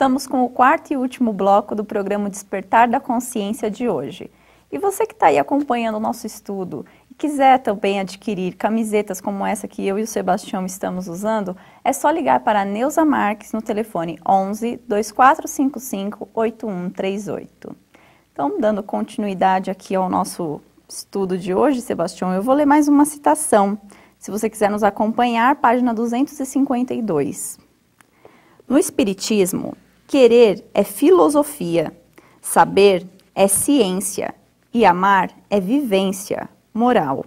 Estamos com o quarto e último bloco do programa Despertar da Consciência de hoje. E você que está aí acompanhando o nosso estudo e quiser também adquirir camisetas como essa que eu e o Sebastião estamos usando, é só ligar para a Neuza Marques no telefone 11 2455 8138. Então, dando continuidade aqui ao nosso estudo de hoje, Sebastião, eu vou ler mais uma citação. Se você quiser nos acompanhar, página 252. No Espiritismo, querer é filosofia, saber é ciência e amar é vivência, moral.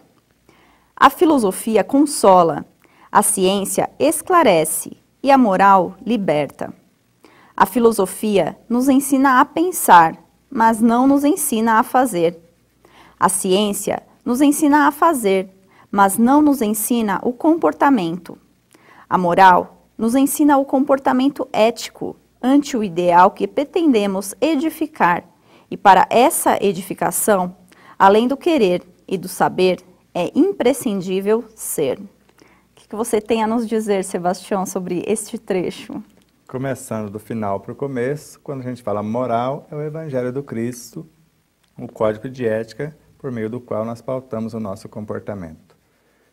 A filosofia consola, a ciência esclarece e a moral liberta. A filosofia nos ensina a pensar, mas não nos ensina a fazer. A ciência nos ensina a fazer, mas não nos ensina o comportamento. A moral nos ensina o comportamento ético ante o ideal que pretendemos edificar. E para essa edificação, além do querer e do saber, é imprescindível ser. O que você tem a nos dizer, Sebastião, sobre este trecho? Começando do final para o começo, quando a gente fala moral, é o Evangelho do Cristo, o código de ética por meio do qual nós pautamos o nosso comportamento.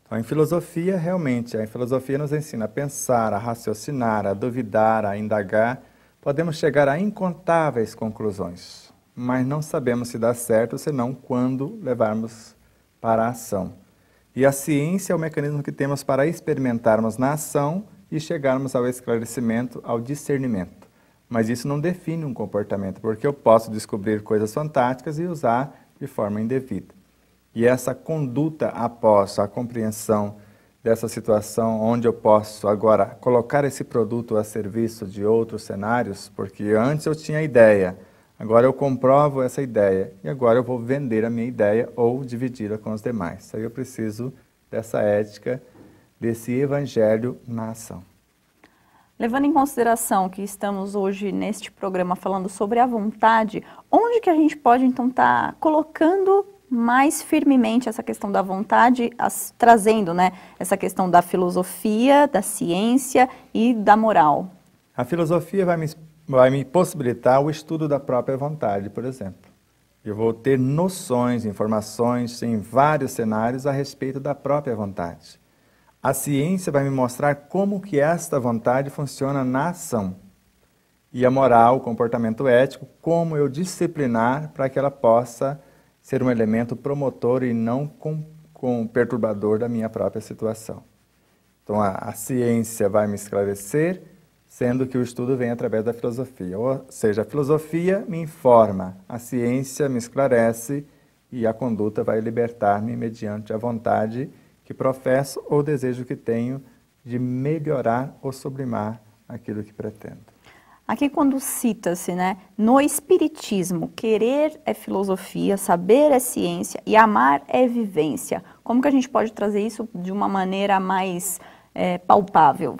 Então, em filosofia, realmente, a filosofia nos ensina a pensar, a raciocinar, a duvidar, a indagar. Podemos chegar a incontáveis conclusões, mas não sabemos se dá certo senão quando levarmos para a ação. E a ciência é o mecanismo que temos para experimentarmos na ação e chegarmos ao esclarecimento, ao discernimento. Mas isso não define um comportamento, porque eu posso descobrir coisas fantásticas e usar de forma indevida. E essa conduta após a compreensão dessa situação, onde eu posso agora colocar esse produto a serviço de outros cenários, porque antes eu tinha ideia, agora eu comprovo essa ideia, e agora eu vou vender a minha ideia ou dividi-la com os demais. Aí eu preciso dessa ética, desse evangelho na ação. Levando em consideração que estamos hoje neste programa falando sobre a vontade, onde que a gente pode então estar colocando mais firmemente essa questão da vontade, trazendo, né, essa questão da filosofia, da ciência e da moral? A filosofia vai me possibilitar o estudo da própria vontade, por exemplo. Eu vou ter noções, informações em vários cenários a respeito da própria vontade. A ciência vai me mostrar como que esta vontade funciona na ação. E a moral, o comportamento ético, como eu disciplinar para que ela possa ser um elemento promotor e não perturbador da minha própria situação. Então, a ciência vai me esclarecer, sendo que o estudo vem através da filosofia. Ou seja, a filosofia me informa, a ciência me esclarece e a conduta vai libertar-me mediante a vontade que professo ou desejo que tenho de melhorar ou sublimar aquilo que pretendo. Aqui quando cita-se, né, no Espiritismo, querer é filosofia, saber é ciência e amar é vivência. Como que a gente pode trazer isso de uma maneira mais palpável?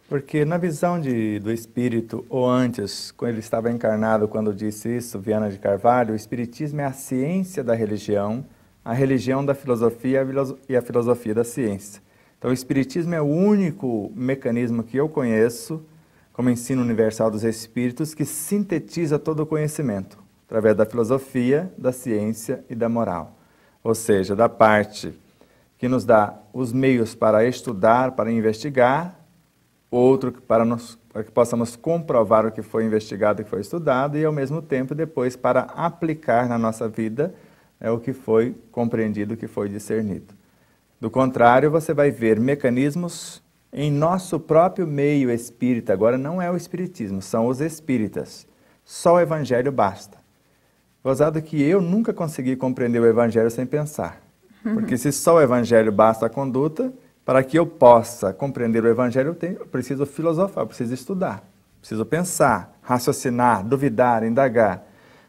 Porque na visão do Espírito, ou antes, quando ele estava encarnado, quando disse isso, Viana de Carvalho, o Espiritismo é a ciência da religião, a religião da filosofia e a filosofia da ciência. Então o Espiritismo é o único mecanismo que eu conheço, como ensino universal dos Espíritos, que sintetiza todo o conhecimento, através da filosofia, da ciência e da moral. Ou seja, da parte que nos dá os meios para estudar, para investigar, outro para que possamos comprovar o que foi investigado e que foi estudado, e ao mesmo tempo depois para aplicar na nossa vida o que foi compreendido, o que foi discernido. Do contrário, você vai ver mecanismos em nosso próprio meio espírita. Agora não é o espiritismo, são os espíritas. Só o evangelho basta. Gozado que eu nunca consegui compreender o evangelho sem pensar. Porque se só o evangelho basta a conduta, para que eu possa compreender o evangelho, eu preciso filosofar, eu preciso estudar, preciso pensar, raciocinar, duvidar, indagar.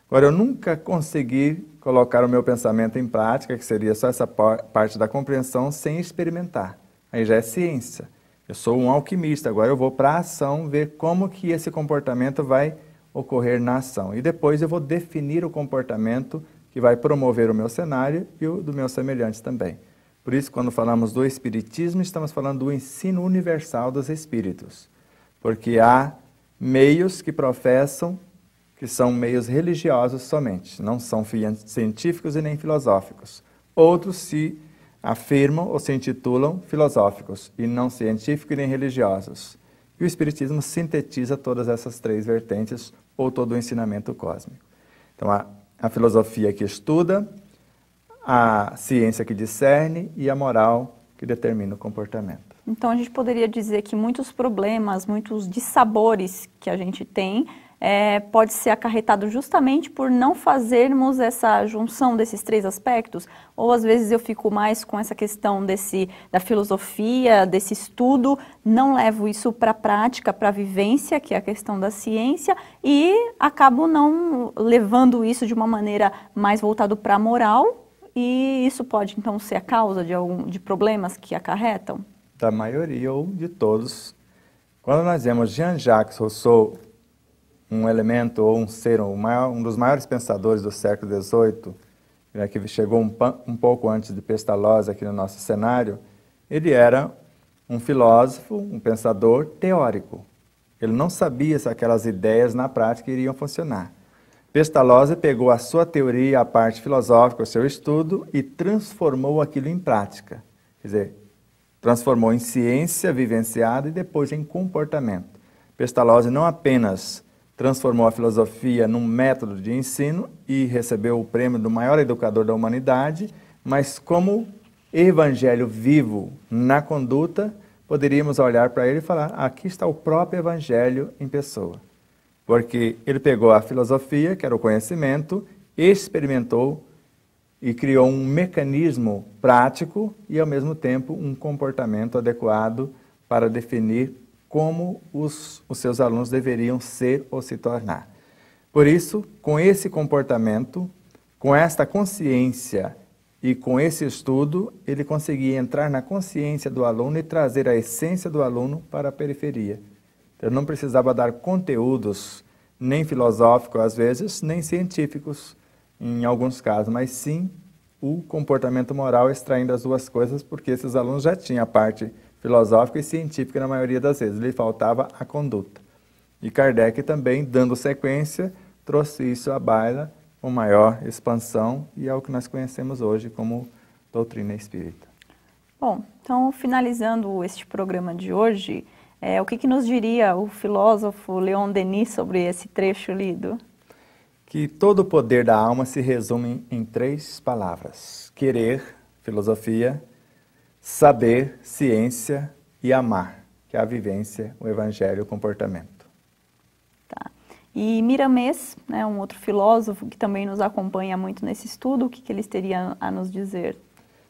Agora, eu nunca consegui colocar o meu pensamento em prática, que seria só essa parte da compreensão, sem experimentar. Aí já é ciência. Eu sou um alquimista, agora eu vou para a ação ver como que esse comportamento vai ocorrer na ação. E depois eu vou definir o comportamento que vai promover o meu cenário e o do meu semelhante também. Por isso, quando falamos do Espiritismo, estamos falando do ensino universal dos Espíritos. Porque há meios que professam que são meios religiosos somente, não são científicos e nem filosóficos. Outros se afirmam ou se intitulam filosóficos e não científicos e nem religiosos. E o Espiritismo sintetiza todas essas três vertentes ou todo o ensinamento cósmico. Então, a filosofia que estuda, a ciência que discerne e a moral que determina o comportamento. Então, a gente poderia dizer que muitos problemas, muitos dissabores que a gente tem, pode ser acarretado justamente por não fazermos essa junção desses três aspectos? Ou às vezes eu fico mais com essa questão da filosofia, desse estudo, não levo isso para a prática, para a vivência, que é a questão da ciência, e acabo não levando isso de uma maneira mais voltada para a moral, e isso pode então ser a causa de problemas que acarretam? Da maioria ou de todos. Quando nós vemos Jean-Jacques Rousseau, um elemento ou um ser, um dos maiores pensadores do século XVIII, que chegou um pouco antes de Pestalozzi aqui no nosso cenário, ele era um filósofo, um pensador teórico. Ele não sabia se aquelas ideias na prática iriam funcionar. Pestalozzi pegou a sua teoria, a parte filosófica, o seu estudo, e transformou aquilo em prática. Quer dizer, transformou em ciência vivenciada e depois em comportamento. Pestalozzi não apenas transformou a filosofia num método de ensino e recebeu o prêmio do maior educador da humanidade, mas como evangelho vivo na conduta, poderíamos olhar para ele e falar, aqui está o próprio evangelho em pessoa. Porque ele pegou a filosofia, que era o conhecimento, experimentou e criou um mecanismo prático e, ao mesmo tempo, um comportamento adequado para definir como os seus alunos deveriam ser ou se tornar. Por isso, com esse comportamento, com esta consciência e com esse estudo, ele conseguia entrar na consciência do aluno e trazer a essência do aluno para a periferia. Ele não precisava dar conteúdos nem filosóficos, às vezes, nem científicos, em alguns casos, mas sim o comportamento moral extraindo as duas coisas, porque esses alunos já tinham a parte filosófica e científica na maioria das vezes, lhe faltava a conduta. E Kardec também, dando sequência, trouxe isso à baila com maior expansão e é o que nós conhecemos hoje como doutrina espírita. Bom, então finalizando este programa de hoje, o que nos diria o filósofo Leon Denis sobre esse trecho lido? Que todo o poder da alma se resume em três palavras: querer, filosofia, saber, ciência e amar, que é a vivência, o evangelho, o comportamento. Tá. E Miramês, um outro filósofo que também nos acompanha muito nesse estudo, o que eles teriam a nos dizer?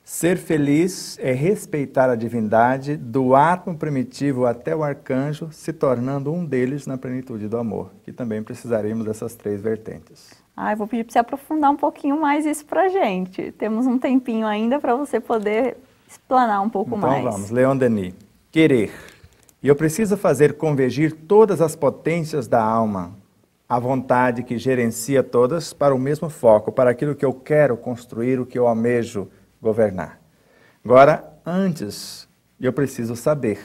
Ser feliz é respeitar a divindade do átomo primitivo até o arcanjo, se tornando um deles na plenitude do amor, que também precisaríamos dessas três vertentes. Eu vou pedir para você aprofundar um pouquinho mais isso para a gente. Temos um tempinho ainda para você poder explanar um pouco mais. Então vamos, Leon Denis. Querer. E eu preciso fazer convergir todas as potências da alma, a vontade que gerencia todas para o mesmo foco, para aquilo que eu quero construir, o que eu almejo governar. Agora, antes, eu preciso saber,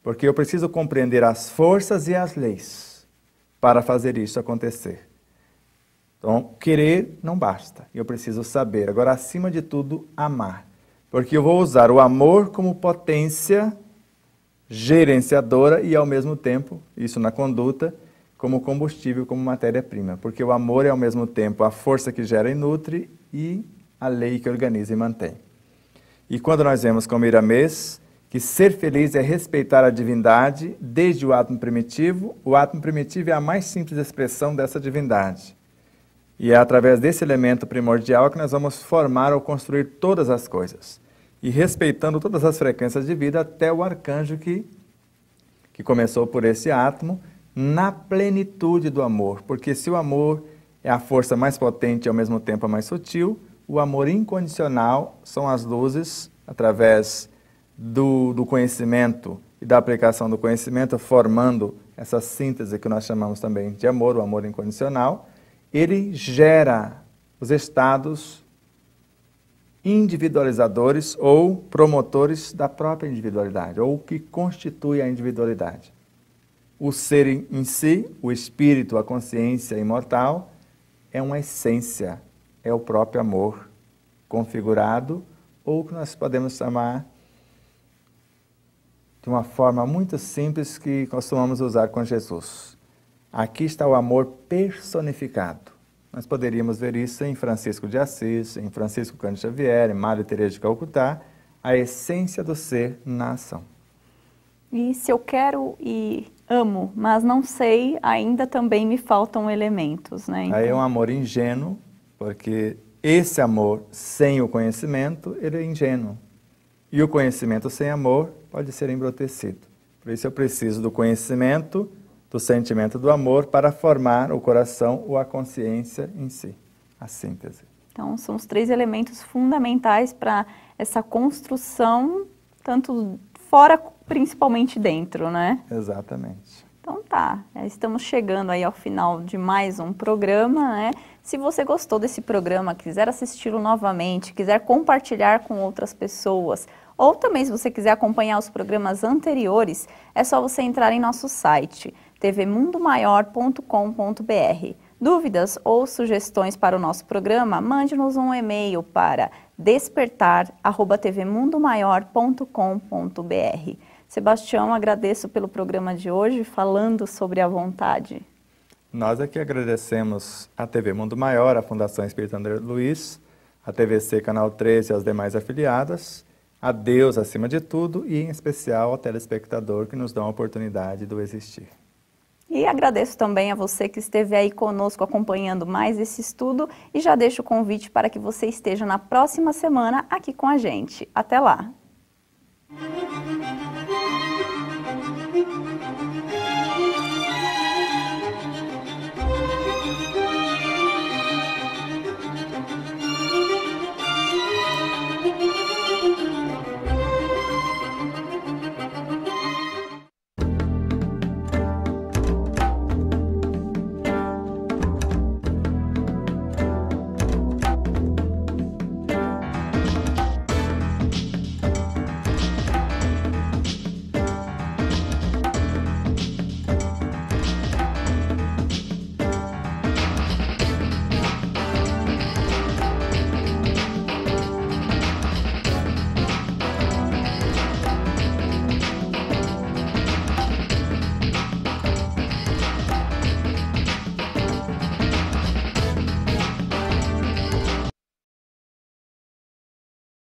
porque eu preciso compreender as forças e as leis para fazer isso acontecer. Então, querer não basta, eu preciso saber. Agora, acima de tudo, amar, porque eu vou usar o amor como potência gerenciadora e, ao mesmo tempo, isso na conduta, como combustível, como matéria-prima, porque o amor é, ao mesmo tempo, a força que gera e nutre e a lei que organiza e mantém. E quando nós vemos com Miramês que ser feliz é respeitar a divindade desde o átomo primitivo é a mais simples expressão dessa divindade. E é através desse elemento primordial que nós vamos formar ou construir todas as coisas. E respeitando todas as frequências de vida até o arcanjo que começou por esse átomo, na plenitude do amor. Porque se o amor é a força mais potente e ao mesmo tempo a mais sutil, o amor incondicional são as luzes, através do conhecimento e da aplicação do conhecimento, formando essa síntese que nós chamamos também de amor, o amor incondicional. Ele gera os estados individualizadores ou promotores da própria individualidade, ou que constitui a individualidade. O ser em si, o espírito, a consciência imortal, é uma essência, é o próprio amor configurado, ou que nós podemos chamar de uma forma muito simples que costumamos usar com Jesus. Aqui está o amor personificado. Nós poderíamos ver isso em Francisco de Assis, em Francisco Cândido Xavier, em Madre Teresa de Calcutá, a essência do ser na ação. E se eu quero e amo, mas não sei, ainda também me faltam elementos, né? Então... Aí é um amor ingênuo, porque esse amor sem o conhecimento, ele é ingênuo. E o conhecimento sem amor pode ser embrutecido. Por isso eu preciso do conhecimento, do sentimento do amor para formar o coração ou a consciência em si, a síntese. Então são os 3 elementos fundamentais para essa construção, tanto fora, principalmente dentro, né? Exatamente. Então tá, estamos chegando aí ao final de mais um programa, né? Se você gostou desse programa, quiser assisti-lo novamente, quiser compartilhar com outras pessoas, ou também se você quiser acompanhar os programas anteriores, é só você entrar em nosso site, tvmundomaior.com.br. Dúvidas ou sugestões para o nosso programa, mande-nos um e-mail para despertar@tvmundomaior.com.br. Sebastião, agradeço pelo programa de hoje, falando sobre a vontade. Nós aqui agradecemos a TV Mundo Maior, a Fundação Espírita André Luiz, a TVC Canal 13 e as demais afiliadas, a Deus acima de tudo e, em especial, ao telespectador que nos dá a oportunidade do existir. E agradeço também a você que esteve aí conosco acompanhando mais esse estudo e já deixo o convite para que você esteja na próxima semana aqui com a gente. Até lá!